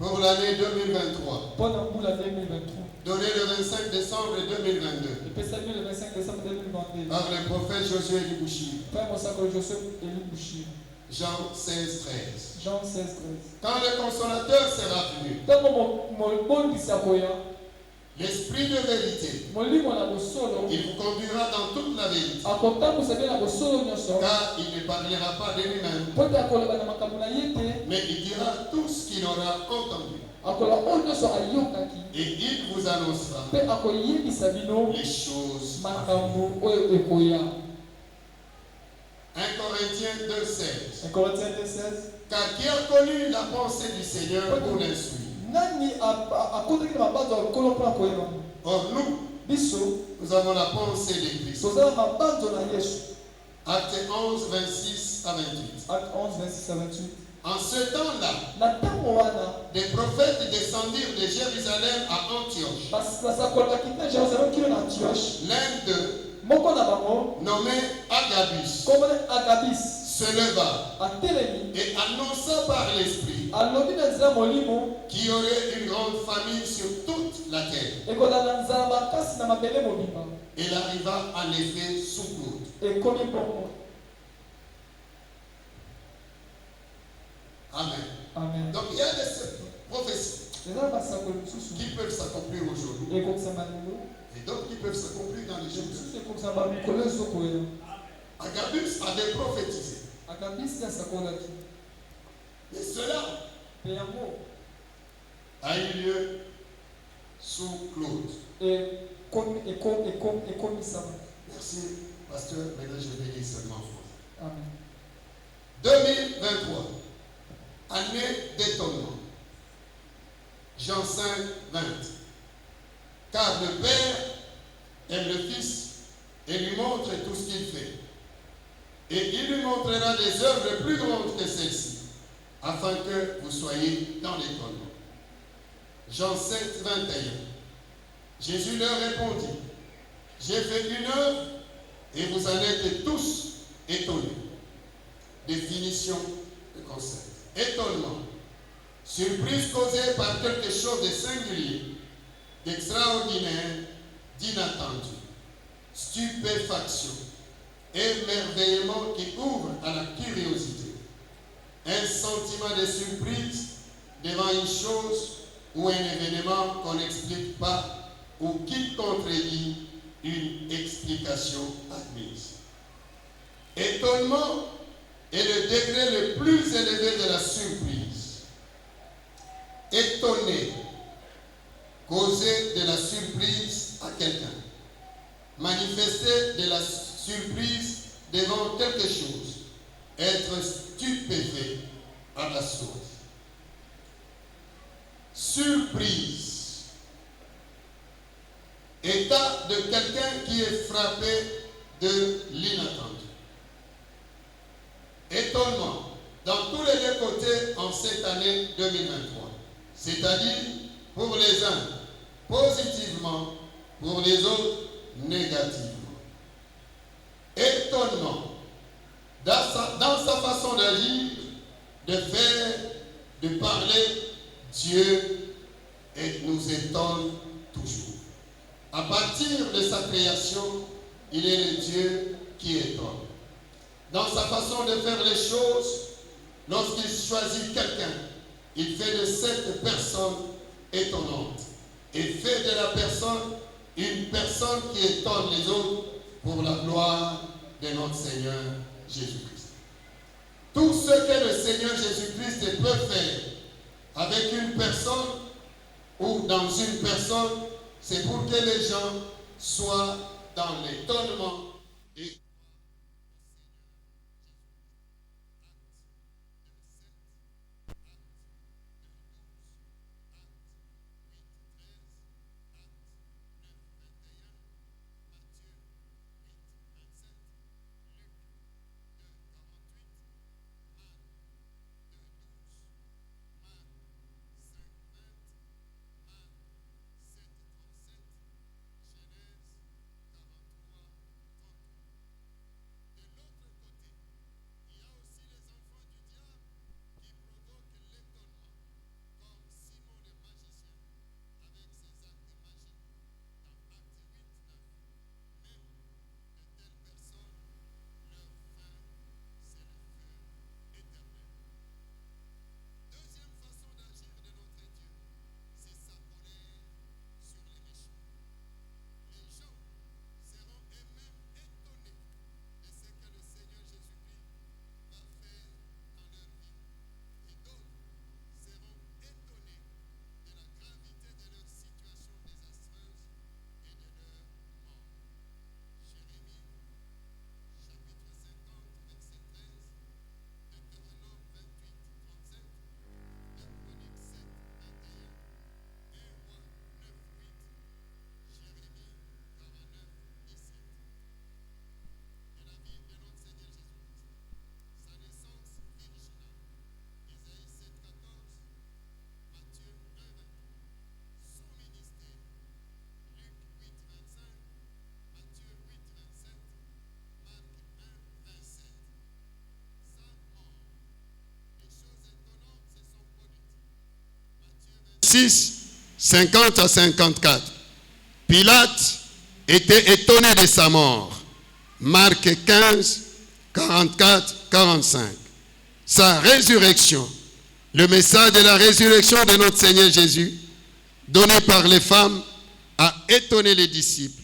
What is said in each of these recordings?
pour l'année 2023, mpona mbula 2023 donné le 25 décembre 2022 epesami le 25 décembre 2022 par le prophète Josué Libushi. mpe mosakoli Joseph Elibushi. Jean 16, 13. Jean 16, 13. Quand le consolateur sera venu, ntango molibondisi akoya l'esprit de vérité, molimo na bosolo il vous conduira dans toute la vérité, akotambwisa bie na bosolo nyonso car il ne parlera pas de lui-même, mpo te akoloba na makambo na ye te mais il dira tout ce qu'il aura entendu. akoloba oyo nyonso ayokaki Et il vous annoncera mpe akoyebisa bino les choses. makambo oyo ekoya. 1 Corinthiens 2, 16. 1 Corinthiens 2, 16. Car qui a connu la pensée du Seigneur pour l'instruire? nani akotaki na mabanzo ya nkolo mpona koyeba? Or nous, biso nous avons la pensée de Christ. toza na mabanzo na yesu. Acte 11, 26 à 28. Acte 11, 26 à 28. En ce temps-là, na ntango wana des prophètes descendirent de Jérusalem à Antioche. basakolaki na Jérusalem kino na Antioche. L'un d'eux, moko na bango nommé Agabus, komona Agabis se leva atelemi et annonça par l'Esprit alobi na nzela molimo qu'il y aurait une grande famine sur toute la terre. ekozala na nzala makasi na mabele mobimba. Il arriva en effet sous Claude. ekomi bongo. Amen. Amen. Donc il y a des prophéties eza na basakoli mosusu qui peuvent s'accomplir aujourd'hui ekokisama lelo et d'autres qui peuvent s'accomplir dans les jours. mosusu ekokisama mikolo ezokoya. Agabus avait prophétisé. Agabisi asakolaki Et cela mpe yango a eu lieu sous Claude. ekomisama. Merci, pasteur. Maintenant, je vais lire seulement en français. Amen. 2023, année d'étonnement. Jean 5, 20. Car le Père aime le Fils et lui montre tout ce qu'il fait. Et il lui montrera des œuvres plus grandes que celles-ci, afin que vous soyez dans l'étonnement. Jean 7, 21. Jésus leur répondit, j'ai fait une œuvre et vous en êtes tous étonnés. Définition de concept. Étonnement. Surprise causée par quelque chose de singulier, d'extraordinaire, d'inattendu. Stupéfaction. Émerveillement qui ouvre à la curiosité. Un sentiment de surprise devant une chose ou un événement qu'on n'explique pas ou qui contredit une explication admise. Étonnement est le degré le plus élevé de la surprise. Étonner, causer de la surprise à quelqu'un. Manifester de la surprise devant quelque chose. Être stupéfait à la source. Surprise. État de quelqu'un qui est frappé de l'inattendu. Étonnement dans tous les deux côtés en cette année 2023. C'est-à-dire pour les uns positivement, pour les autres négativement. Étonnement dans sa façon d'agir, de faire, de parler, Dieu nous étonne toujours. À partir de sa création, il est le Dieu qui étonne. Dans sa façon de faire les choses, lorsqu'il choisit quelqu'un, il fait de cette personne étonnante et fait de la personne une personne qui étonne les autres pour la gloire de notre Seigneur Jésus-Christ. Tout ce que le Seigneur Jésus-Christ peut faire avec une personne ou dans une personne, c'est pour que les gens soient dans l'étonnement et 46, 50 à 54. Pilate était étonné de sa mort. Marc 15, 44, 45. Sa résurrection. Le message de la résurrection de notre Seigneur Jésus, donné par les femmes, a étonné les disciples.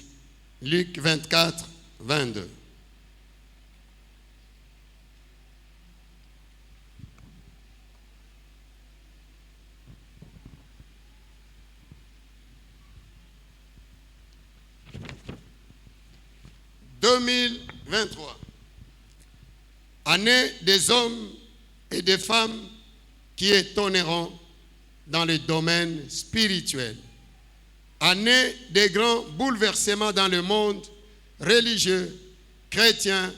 Luc 24, 22. « 2023. Année des hommes et des femmes qui étonneront dans le domaine spirituel. Année des grands bouleversements dans le monde religieux, chrétien,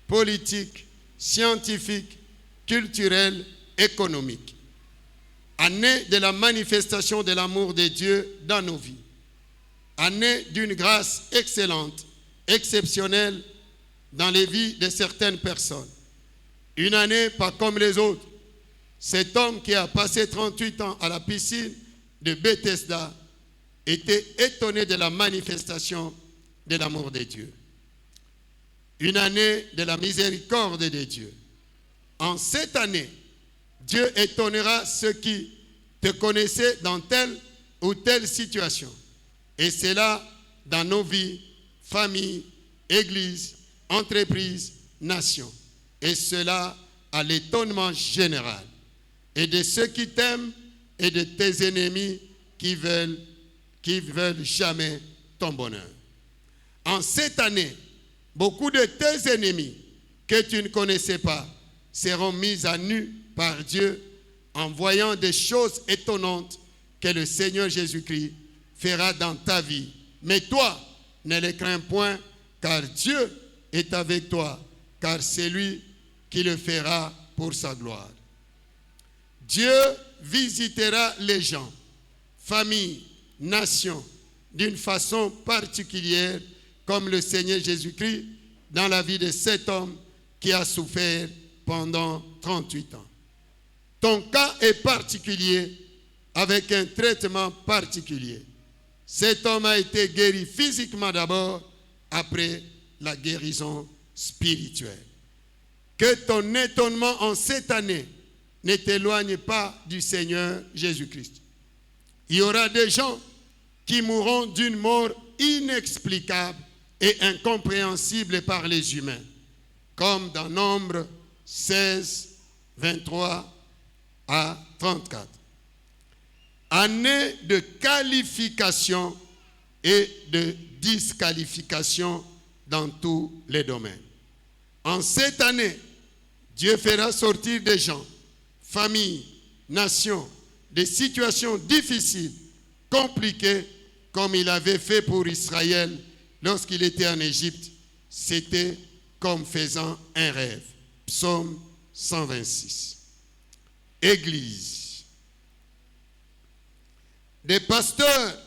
politique, scientifique, culturel, économique. Année de la manifestation de l'amour de Dieu dans nos vies. Année d'une grâce excellente, exceptionnelle dans les vies de certaines personnes. Une année pas comme les autres. Cet homme qui a passé 38 ans à la piscine de Bethesda était étonné de la manifestation de l'amour de Dieu. Une année de la miséricorde de Dieu. En cette année, Dieu étonnera ceux qui te connaissaient dans telle ou telle situation. Et c'est là, dans nos vies, famille, église, entreprise, nation. Et cela à l'étonnement général. Et de ceux qui t'aiment et de tes ennemis qui veulent jamais ton bonheur. En cette année, beaucoup de tes ennemis que tu ne connaissais pas seront mis à nu par Dieu en voyant des choses étonnantes que le Seigneur Jésus-Christ fera dans ta vie. Mais toi, ne les crains point, car Dieu est avec toi, car c'est lui qui le fera pour sa gloire. Dieu visitera les gens, familles, nations, d'une façon particulière, comme le Seigneur Jésus-Christ, dans la vie de cet homme qui a souffert pendant 38 ans. Ton cas est particulier, avec un traitement particulier. Cet homme a été guéri physiquement d'abord, après la guérison spirituelle. Que ton étonnement en cette année ne t'éloigne pas du Seigneur Jésus-Christ. Il y aura des gens qui mourront d'une mort inexplicable et incompréhensible par les humains, comme dans Nombre 16, 23 à 34. Année de qualification et de disqualification dans tous les domaines. En cette année, Dieu fera sortir des gens, familles, nations, des situations difficiles, compliquées, comme il avait fait pour Israël lorsqu'il était en Égypte. C'était comme faisant un rêve. Psaume 126. Église. Des pasteurs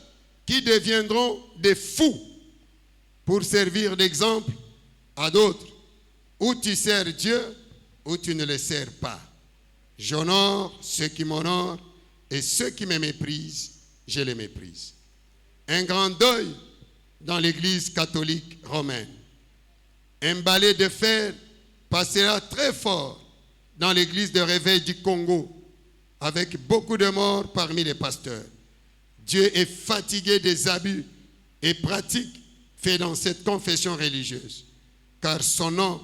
qui deviendront des fous pour servir d'exemple à d'autres. Ou tu sers Dieu, ou tu ne le sers pas. J'honore ceux qui m'honorent, et ceux qui me méprisent, je les méprise. Un grand deuil dans l'Église catholique romaine. Un balai de fer passera très fort dans l'Église de réveil du Congo, avec beaucoup de morts parmi les pasteurs. Dieu est fatigué des abus et pratiques faits dans cette confession religieuse, car son nom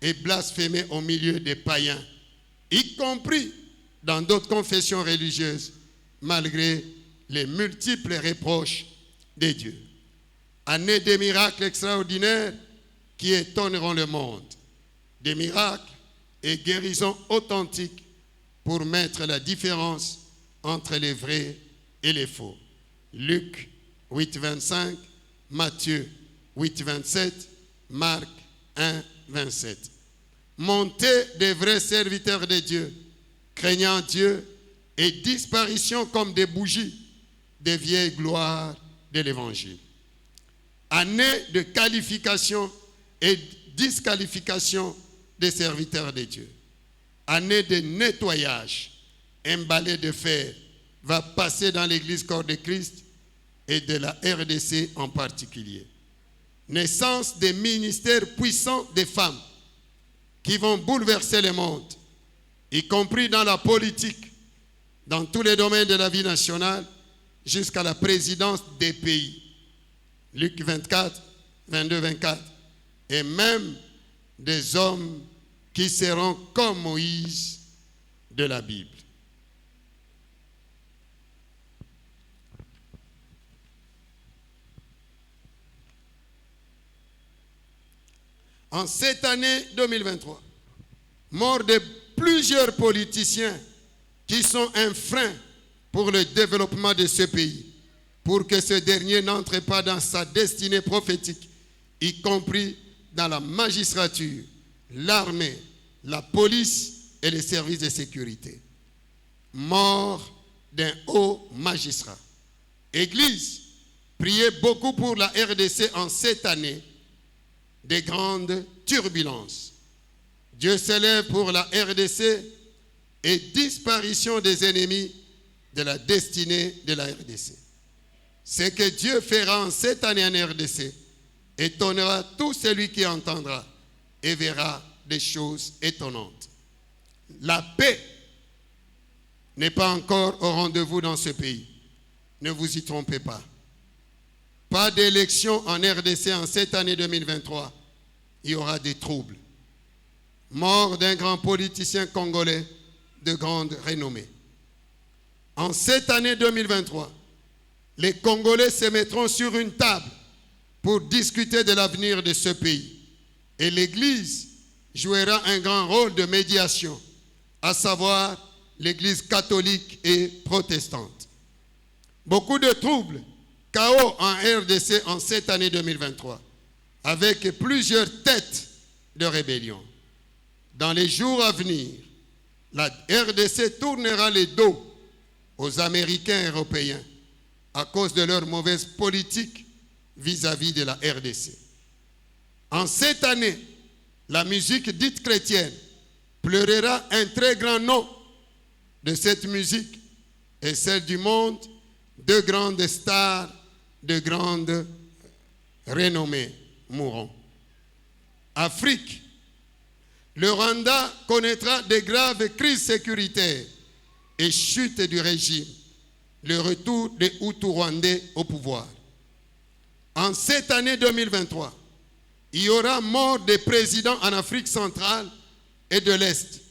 est blasphémé au milieu des païens, y compris dans d'autres confessions religieuses, malgré les multiples reproches de Dieu. Année des miracles extraordinaires qui étonneront le monde. Des miracles et guérisons authentiques pour mettre la différence entre les vrais et les faux. Luc 8, 25, Matthieu 8, 27, Marc 1, 27. Montée des vrais serviteurs de Dieu, craignant Dieu, et disparition comme des bougies des vieilles gloires de l'Évangile. Année de qualification et disqualification des serviteurs de Dieu. Année de nettoyage, un balai de fer va passer dans l'Église Corps de Christ et de la RDC en particulier. Naissance des ministères puissants des femmes qui vont bouleverser le monde, y compris dans la politique, dans tous les domaines de la vie nationale, jusqu'à la présidence des pays. Luc 24, 22, 24. Et même des hommes qui seront comme Moïse de la Bible. En cette année 2023, mort de plusieurs politiciens qui sont un frein pour le développement de ce pays, pour que ce dernier n'entre pas dans sa destinée prophétique, y compris dans la magistrature, l'armée, la police et les services de sécurité. Mort d'un haut magistrat. Église, priez beaucoup pour la RDC en cette année des grandes turbulences. Dieu s'élève pour la RDC et disparition des ennemis de la destinée de la RDC. Ce que Dieu fera en cette année en RDC étonnera tout celui qui entendra et verra des choses étonnantes. La paix n'est pas encore au rendez-vous dans ce pays. Ne vous y trompez pas. Pas d'élection en RDC en cette année 2023. Il y aura des troubles. Mort d'un grand politicien congolais de grande renommée. En cette année 2023, les Congolais se mettront sur une table pour discuter de l'avenir de ce pays. Et l'Église jouera un grand rôle de médiation, à savoir l'Église catholique et protestante. Beaucoup de troubles, chaos en RDC en cette année 2023, avec plusieurs têtes de rébellion. Dans les jours à venir, la RDC tournera les dos aux Américains et Européens à cause de leur mauvaise politique vis-à-vis de la RDC. En cette année, la musique dite chrétienne pleurera un très grand nom de cette musique et celle du monde, deux grandes stars de grande renommée mourront. Afrique, le Rwanda connaîtra de graves crises sécuritaires et chute du régime, le retour des Hutus rwandais au pouvoir. En cette année 2023, il y aura mort des présidents en Afrique centrale et de l'Est.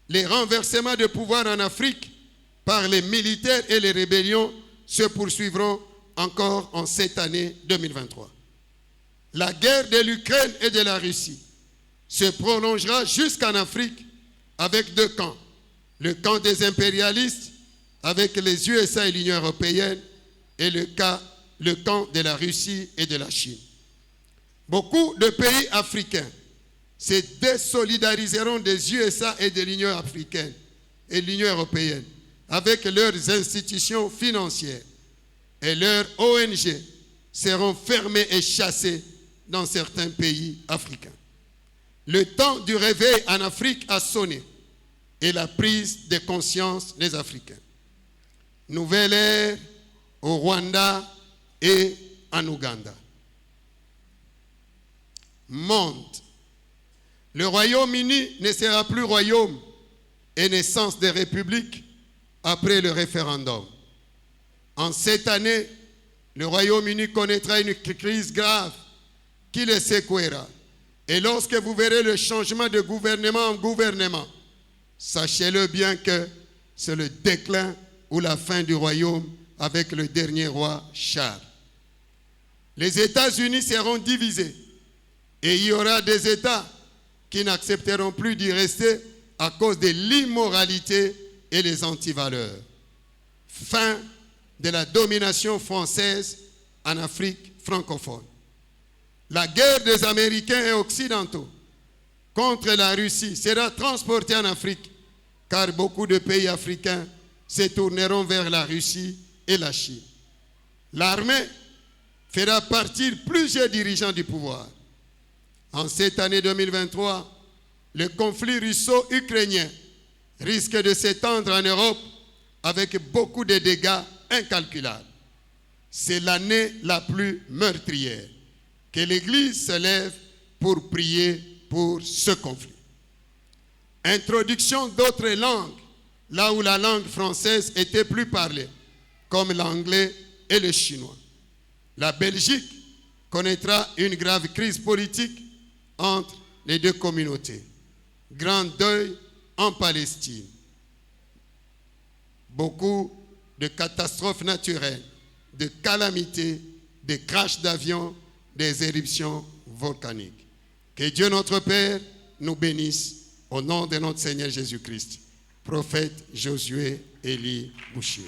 Les renversements de pouvoir en Afrique par les militaires et les rébellions se poursuivront encore en cette année 2023. La guerre de l'Ukraine et de la Russie se prolongera jusqu'en Afrique avec deux camps. Le camp des impérialistes avec les USA et l'Union européenne et le camp de la Russie et de la Chine. Beaucoup de pays africains se désolidariseront des USA et de l'Union africaine et l'Union européenne avec leurs institutions financières et leurs ONG seront fermées et chassées dans certains pays africains. Le temps du réveil en Afrique a sonné et la prise de conscience des Africains. Nouvelle ère au Rwanda et en Ouganda. Monde. Le Royaume-Uni ne sera plus royaume et naissance des républiques après le référendum. En cette année, le Royaume-Uni connaîtra une crise grave qui le secouera. Et lorsque vous verrez le changement de gouvernement en gouvernement, sachez-le bien que c'est le déclin ou la fin du royaume avec le dernier roi Charles. Les États-Unis seront divisés et il y aura des États qui n'accepteront plus d'y rester à cause de l'immoralité et les antivaleurs. Fin de la domination française en Afrique francophone. La guerre des Américains et Occidentaux contre la Russie sera transportée en Afrique, car beaucoup de pays africains se tourneront vers la Russie et la Chine. L'armée fera partir plusieurs dirigeants du pouvoir. En cette année 2023, le conflit russo-ukrainien risque de s'étendre en Europe avec beaucoup de dégâts incalculables. C'est l'année la plus meurtrière. Que l'Église se lève pour prier pour ce conflit. Introduction d'autres langues, là où la langue française était plus parlée, comme l'anglais et le chinois. La Belgique connaîtra une grave crise politique entre les deux communautés. Grand deuil en Palestine. Beaucoup de catastrophes naturelles, de calamités, de crashs d'avions, des éruptions volcaniques. Que Dieu notre Père nous bénisse au nom de notre Seigneur Jésus-Christ. Prophète Josué Élie Boucher.